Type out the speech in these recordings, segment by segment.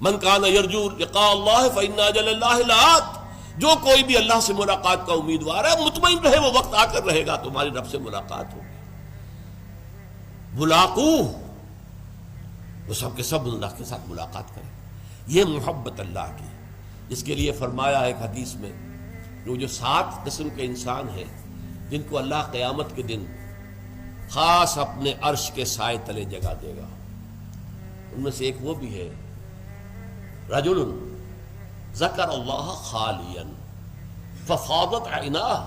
من کان یرجو لقاء اللہ فإن اجل اللہ لآت، جو کوئی بھی اللہ سے ملاقات کا امیدوار ہے مطمئن رہے وہ وقت آ کر رہے گا، تمہاری رب سے ملاقات ہوگی۔ ملاقوہ، وہ سب کے سب اللہ کے ساتھ ملاقات کریں، یہ محبت اللہ کی، جس کے لیے فرمایا ایک حدیث میں جو 7 قسم کے انسان ہیں جن کو اللہ قیامت کے دن خاص اپنے عرش کے سائے تلے جگہ دے گا، ان میں سے ایک وہ بھی ہے رجل ذکر اللہ خالیا ففاضت عیناہ،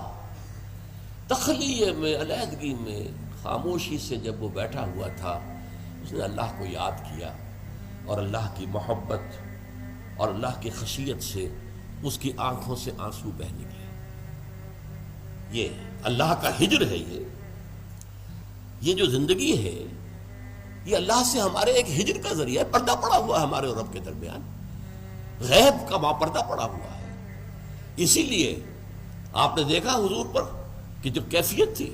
تخلیے میں، علیحدگی میں، خاموشی سے جب وہ بیٹھا ہوا تھا اس نے اللہ کو یاد کیا اور اللہ کی محبت اور اللہ کی خشیت سے اس کی آنکھوں سے آنسو بہہ نکلے۔ یہ اللہ کا ہجر ہے، یہ جو زندگی ہے یہ اللہ سے ہمارے ایک ہجر کا ذریعہ ہے، پردہ پڑا ہوا ہے ہمارے اور رب کے درمیان، غیب کا پردہ پڑا ہوا ہے۔ اسی لیے آپ نے دیکھا حضور پر کہ جب کیفیت تھی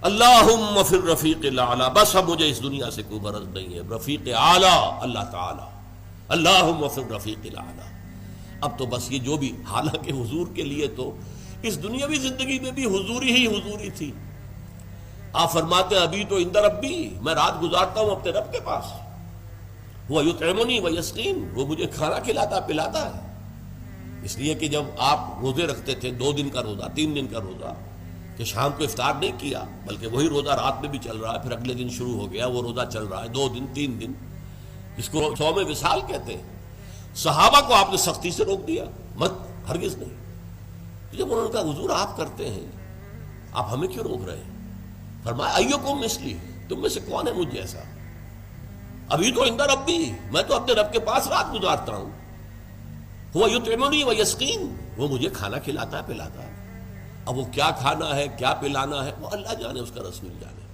اللہم فی الرفیق الاعلی، بس اب مجھے اس دنیا سے کوئی غرض نہیں ہے، رفیق اعلی اللہ تعالی، اللہم فی الرفیق الاعلی۔ اب تو بس یہ جو بھی، حالانکہ حضور کے لیے تو اس دنیاوی زندگی میں بھی حضوری ہی حضوری تھی۔ آپ فرماتے ہیں ابھی تو عند ربی، میں رات گزارتا ہوں اپنے رب کے پاس، وہ یطعمنی و یسقین، وہ مجھے کھانا کھلاتا پلاتا ہے۔ اس لیے کہ جب آپ روزے رکھتے تھے 2 دن کا روزہ، 3 دن کا روزہ، کہ شام کو افطار نہیں کیا بلکہ وہی روزہ رات میں بھی چل رہا ہے، پھر اگلے دن شروع ہو گیا وہ روزہ چل رہا ہے 2 دن 3 دن، اس کو صوم وصال کہتے ہیں۔ صحابہ کو آپ نے سختی سے روک دیا، مت، ہرگز نہیں۔ جب انہوں نے کہا حضور آپ کرتے ہیں، آپ ہمیں کیوں روک رہے ہیں؟ فرمایا ایکم مثلی، تم میں سے کون ہے مجھ جیسا؟ ابھی تو عند ربی، میں تو اپنے رب کے پاس رات گزارتا ہوں، ہوا یطعمنی و یسقین، وہ مجھے کھانا کھلاتا ہے پلاتا ہے۔ اب وہ کیا کھانا ہے کیا پلانا ہے وہ اللہ جانے، اس کا رسول جانے،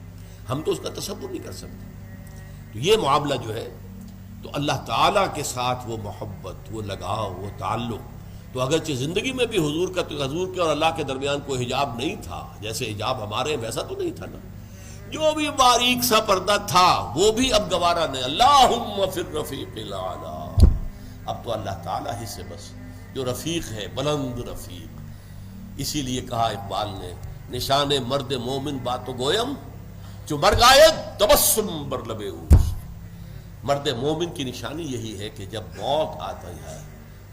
ہم تو اس کا تصور نہیں کر سکتے۔ تو یہ معاملہ جو ہے تو اللہ تعالیٰ کے ساتھ وہ محبت، وہ لگاؤ، وہ تعلق، تو اگرچہ زندگی میں بھی حضور کے اور اللہ کے درمیان کوئی حجاب نہیں تھا، جیسے حجاب ہمارے ویسا تو نہیں تھا نا، جو بھی باریک سا پردہ تھا وہ بھی اب گوارا نہیں۔ اللہم فی الرفیق الاعلی، اب تو اللہ تعالیٰ ہی سے بس، جو رفیق ہے، بلند رفیق۔ اسی لیے کہا اقبال نے نشان مرد مومن باتو گویم جو مر گاید تبسم بر لب اوست۔ مرد مومن کی نشانی یہی ہے کہ جب موت آتا ہے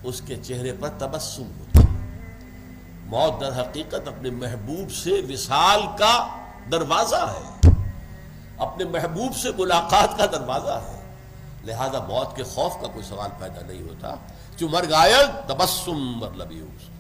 اس کے چہرے پر تبسم ہوتا ہے۔ موت در حقیقت اپنے محبوب سے وصال کا دروازہ ہے، اپنے محبوب سے ملاقات کا دروازہ ہے، لہذا موت کے خوف کا کوئی سوال پیدا نہیں ہوتا۔ جو مر گاید تبسم بر لب اوست۔